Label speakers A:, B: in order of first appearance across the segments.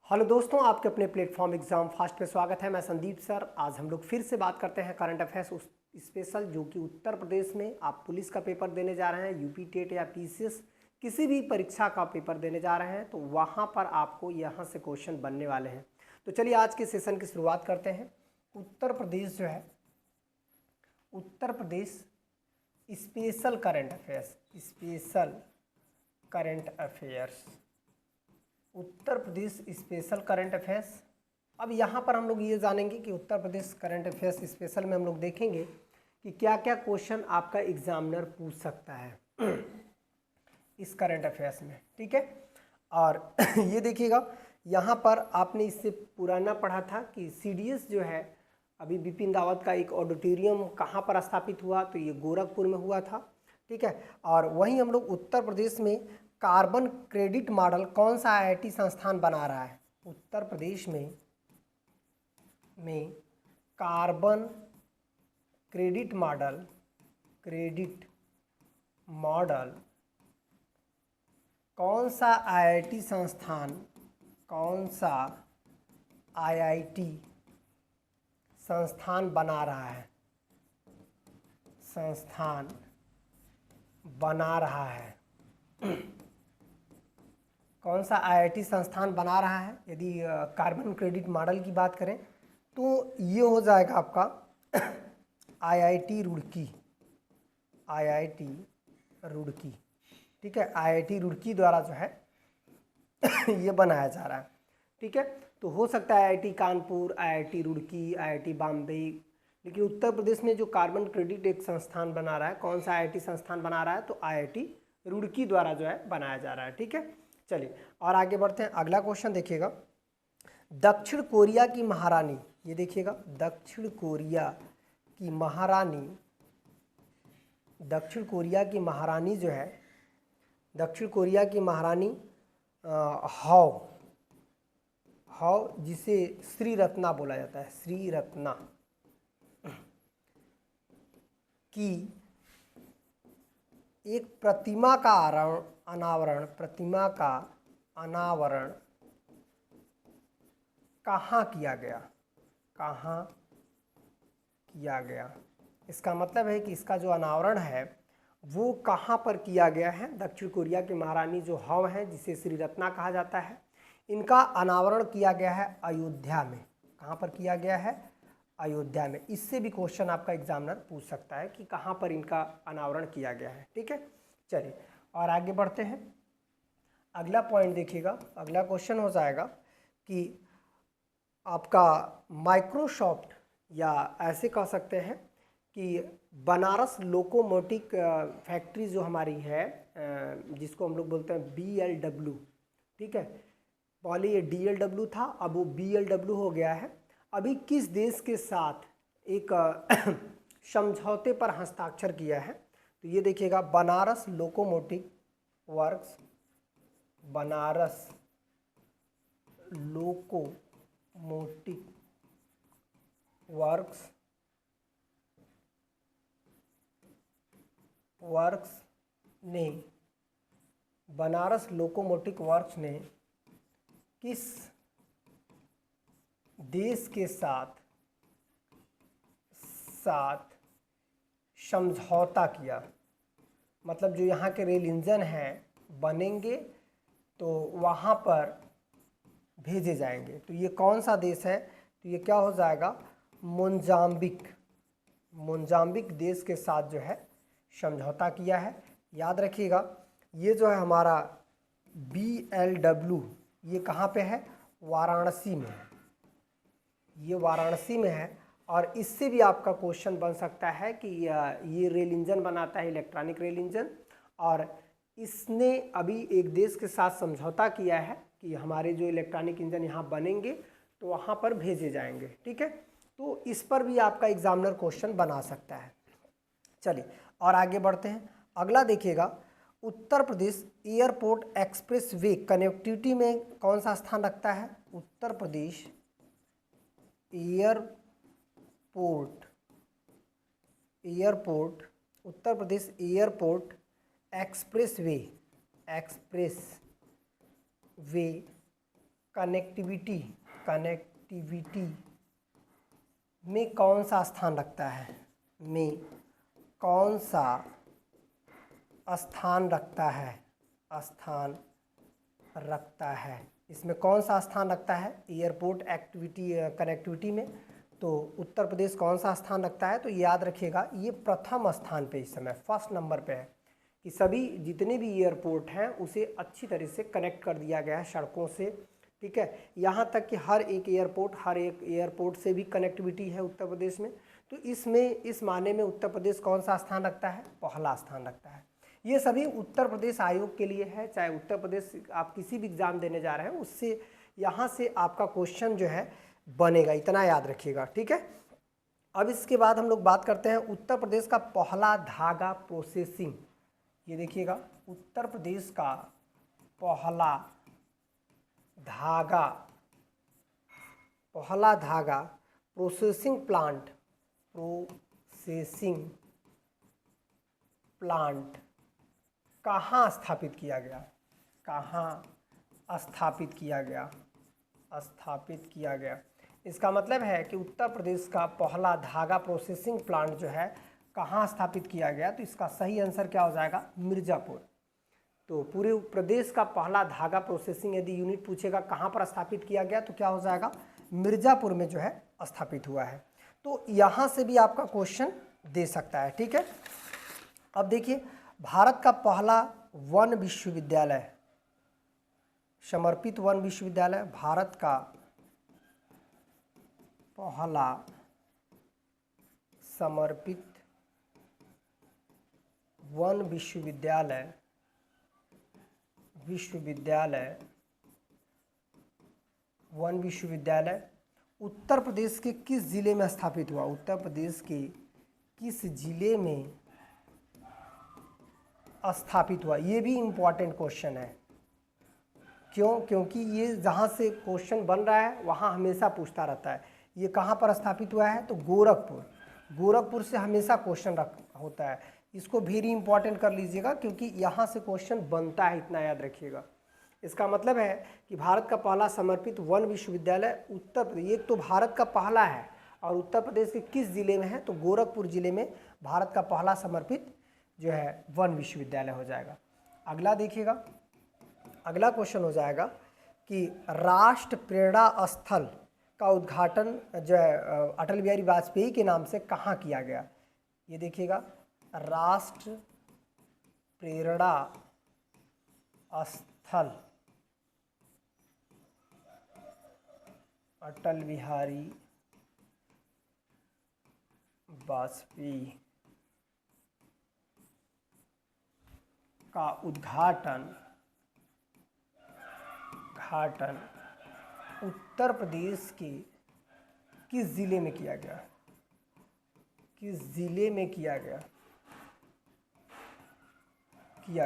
A: Hello दोस्तों, आपके अपने प्लेटफॉर्म एग्जाम फास्ट पे स्वागत है। मैं संदीप सर। आज हम लोग फिर से बात करते हैं करंट अफेयर्स उस स्पेशल, जो कि उत्तर प्रदेश में आप पुलिस का पेपर देने जा रहे हैं, यूपी टेट या पीसीएस किसी भी परीक्षा का पेपर देने जा रहे हैं, तो वहाँ पर आपको यहाँ से क्वेश्चन बनने वाले हैं। तो चलिए आज के सेशन की शुरुआत करते हैं। उत्तर प्रदेश जो है, Uttar Pradesh special current affairs, special current affairs, Uttar Pradesh special current affairs. अब यहाँ पर हम लोग ये जानेंगे कि Uttar Pradesh current affairs special में हम लोग देखेंगे कि क्या क्या क्वेश्चन आपका एग्जामिनर पूछ सकता है इस करंट अफेयर्स में, ठीक है। और ये देखिएगा, यहाँ पर आपने इससे पुराना पढ़ा था कि सीडीएस जो है, अभी बिपिन रावत का एक ऑडिटोरियम कहाँ पर स्थापित हुआ, तो ये गोरखपुर में हुआ था, ठीक है। और वहीं हम लोग उत्तर प्रदेश में कार्बन क्रेडिट मॉडल कौन सा आईआईटी संस्थान बना रहा है। उत्तर प्रदेश में कार्बन क्रेडिट मॉडल कौन सा आईआईटी संस्थान, कौन सा आईआईटी संस्थान बना रहा है, संस्थान बना रहा है, कौन सा आईआईटी संस्थान बना रहा है। यदि कार्बन क्रेडिट मॉडल की बात करें तो ये हो जाएगा आपका आईआईटी रुड़की, आईआईटी रुड़की, ठीक है। आईआईटी रुड़की द्वारा जो है ये बनाया जा रहा है, ठीक है। तो हो सकता है IIT Kanpur, IIT Roorkee, IIT Bombay, लेकिन उत्तर प्रदेश में जो कार्बन क्रेडिट एक संस्थान बना रहा है, कौन सा आईआईटी संस्थान बना रहा है, तो आईआईटी रुड़की द्वारा जो है बनाया जा रहा है, ठीक है। चलिए और आगे बढ़ते हैं। अगला क्वेश्चन देखिएगा, दक्षिण कोरिया की महारानी, ये देखिएगा, दक्षिण कोरिया की महारानी, दक्षिण कोरिया की महारानी जो है, दक्षिण कोरिया की महारानी हाओ, जिसे श्री रत्ना बोला जाता है, श्री रत्ना की एक प्रतिमा का अनावरण कहाँ किया गया, कहाँ किया गया। इसका मतलब है कि इसका जो अनावरण है वो कहाँ पर किया गया है। दक्षिण कोरिया की महारानी जो हाओ है, जिसे श्री रत्ना कहा जाता है, इनका अनावरण किया गया है अयोध्या में। कहाँ पर किया गया है? अयोध्या में। इससे भी क्वेश्चन आपका एग्जामिनर पूछ सकता है कि कहाँ पर इनका अनावरण किया गया है, ठीक है। चलिए और आगे बढ़ते हैं। अगला पॉइंट देखिएगा, अगला क्वेश्चन हो जाएगा कि आपका माइक्रोसॉफ्ट, या ऐसे कह सकते हैं कि बनारस लोकोमोटिव फैक्ट्री जो हमारी है, जिसको हम लोग बोलते हैं BLW, ठीक है। पहले ये DLW था, अब वो BLW हो गया है। अभी किस देश के साथ एक समझौते पर हस्ताक्षर किया है, तो ये देखिएगा, Banaras locomotive works, Banaras locomotive works ने, बनारस लोकोमोटिव वर्क्स ने किस देश के साथ समझौता किया। मतलब जो यहाँ के रेल इंजन हैं बनेंगे तो वहाँ पर भेजे जाएंगे। तो ये कौन सा देश है? तो ये क्या हो जाएगा? मोजाम्बिक देश के साथ जो है समझौता किया है। याद रखिएगा, ये जो है हमारा BLW, ये कहाँ पे है? वाराणसी में है, ये वाराणसी में है। और इससे भी आपका क्वेश्चन बन सकता है कि ये रेल इंजन बनाता है, इलेक्ट्रॉनिक रेल इंजन, और इसने अभी एक देश के साथ समझौता किया है कि हमारे जो इलेक्ट्रॉनिक इंजन यहाँ बनेंगे तो वहाँ पर भेजे जाएंगे, ठीक है। तो इस पर भी आपका एग्जामिनर क्वेश्चन बना सकता है। चलिए और आगे बढ़ते हैं। अगला देखिएगा, Uttar Pradesh airport express way connectivity में कौन सा स्थान रखता है? Uttar Pradesh Uttar Pradesh airport express way connectivity में कौन सा स्थान रखता है, में कौन सा स्थान रखता है, इसमें कौन सा स्थान रखता है एयरपोर्ट कनेक्टिविटी में। तो उत्तर प्रदेश कौन सा स्थान रखता है, तो याद रखिएगा ये प्रथम स्थान पे इस समय फर्स्ट नंबर पे है कि सभी जितने भी एयरपोर्ट हैं उसे अच्छी तरह से कनेक्ट कर दिया गया है सड़कों से, ठीक है। यहाँ तक कि हर एक एयरपोर्ट से भी कनेक्टिविटी है उत्तर प्रदेश में। तो इस माने में उत्तर प्रदेश कौन सा स्थान रखता है, पहला स्थान रखता है। ये सभी उत्तर प्रदेश आयोग के लिए है, चाहे उत्तर प्रदेश आप किसी भी एग्ज़ाम देने जा रहे हैं उससे यहाँ से आपका क्वेश्चन जो है बनेगा, इतना याद रखिएगा, ठीक है। अब इसके बाद हम लोग बात करते हैं उत्तर प्रदेश का पहला धागा प्रोसेसिंग। ये देखिएगा उत्तर प्रदेश का पहला धागा प्रोसेसिंग प्लांट कहाँ स्थापित किया गया। इसका मतलब है कि उत्तर प्रदेश का पहला धागा प्रोसेसिंग प्लांट जो है कहाँ स्थापित किया गया, तो इसका सही आंसर क्या हो जाएगा, मिर्ज़ापुर। तो पूरे प्रदेश का पहला धागा प्रोसेसिंग यदि यूनिट पूछेगा कहाँ पर स्थापित किया गया तो क्या हो जाएगा, मिर्ज़ापुर में जो है स्थापित हुआ है। तो यहाँ से भी आपका क्वेश्चन दे सकता है, ठीक है। अब देखिए भारत का पहला वन विश्वविद्यालय, समर्पित वन विश्वविद्यालय, भारत का पहला समर्पित वन विश्वविद्यालय उत्तर प्रदेश के किस जिले में स्थापित हुआ, उत्तर प्रदेश के किस जिले में स्थापित हुआ। ये भी इम्पॉर्टेंट क्वेश्चन है, क्यों, क्योंकि ये जहाँ से क्वेश्चन बन रहा है वहाँ हमेशा पूछता रहता है। ये कहाँ पर स्थापित हुआ है, तो गोरखपुर से हमेशा क्वेश्चन होता है। इसको वेरी इंपॉर्टेंट कर लीजिएगा क्योंकि यहाँ से क्वेश्चन बनता है, इतना याद रखिएगा। इसका मतलब है कि भारत का पहला समर्पित वन विश्वविद्यालय उत्तर प्रदेश, एक तो भारत का पहला है और उत्तर प्रदेश के किस जिले में है, तो गोरखपुर जिले में भारत का पहला समर्पित जो है वन विश्वविद्यालय हो जाएगा। अगला देखिएगा, अगला क्वेश्चन हो जाएगा कि राष्ट्र प्रेरणा स्थल का उद्घाटन जो है अटल बिहारी वाजपेयी के नाम से कहाँ किया गया। ये देखिएगा राष्ट्र प्रेरणा स्थल अटल बिहारी वाजपेयी का उद्घाटन उत्तर प्रदेश के किस जिले में किया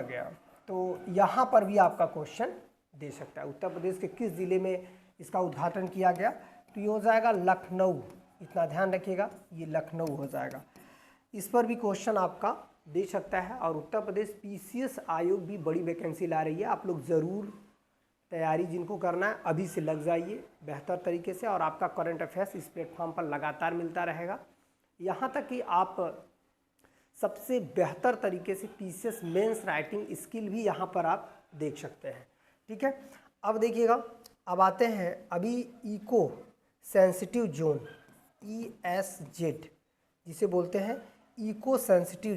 A: गया, तो यहाँ पर भी आपका क्वेश्चन दे सकता है। उत्तर प्रदेश के किस जिले में इसका उद्घाटन किया गया, तो ये हो जाएगा लखनऊ, इतना ध्यान रखिएगा, ये लखनऊ हो जाएगा। इस पर भी क्वेश्चन आपका दे सकता है। और उत्तर प्रदेश पीसीएस आयोग भी बड़ी वैकेंसी ला रही है, आप लोग ज़रूर तैयारी जिनको करना है अभी से लग जाइए बेहतर तरीके से, और आपका करंट अफेयर्स इस प्लेटफॉर्म पर लगातार मिलता रहेगा। यहाँ तक कि आप सबसे बेहतर तरीके से पीसीएस मेंस राइटिंग स्किल भी यहाँ पर आप देख सकते हैं, ठीक है। अब देखिएगा, अब आते हैं अभी इको सेंसिटिव जोन ESZ जिसे बोलते हैं इको सेंसिटिव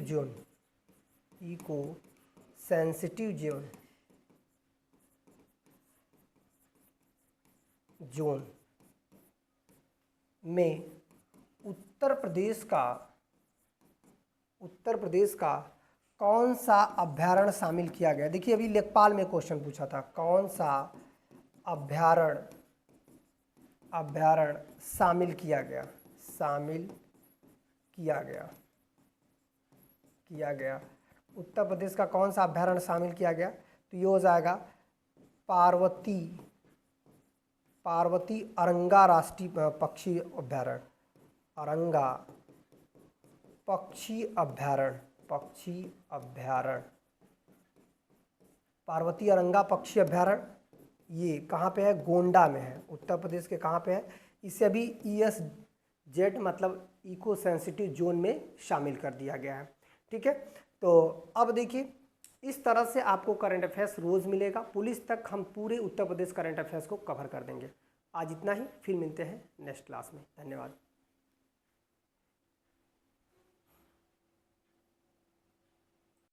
A: जोन में उत्तर प्रदेश का कौन सा अभ्यारण्य शामिल किया गया। देखिए अभी लेखपाल में क्वेश्चन पूछा था, कौन सा अभ्यारण्य शामिल किया गया उत्तर प्रदेश का कौन सा अभ्यारण्य शामिल किया गया, तो ये हो जाएगा पार्वती अरंगा राष्ट्रीय पक्षी अभ्यारण्य, अरंगा पक्षी अभ्यारण्य, पार्वती अरंगा पक्षी अभ्यारण्य ये कहाँ पे है, गोंडा में है, उत्तर प्रदेश के कहाँ पे है। इसे अभी ESZ मतलब इको सेंसिटिव जोन में शामिल कर दिया गया है। ठीक है, तो अब देखिए इस तरह से आपको करंट अफेयर्स रोज़ मिलेगा। पुलिस तक हम पूरे उत्तर प्रदेश करंट अफेयर्स को कवर कर देंगे। आज इतना ही, फिर मिलते हैं नेक्स्ट क्लास में। धन्यवाद।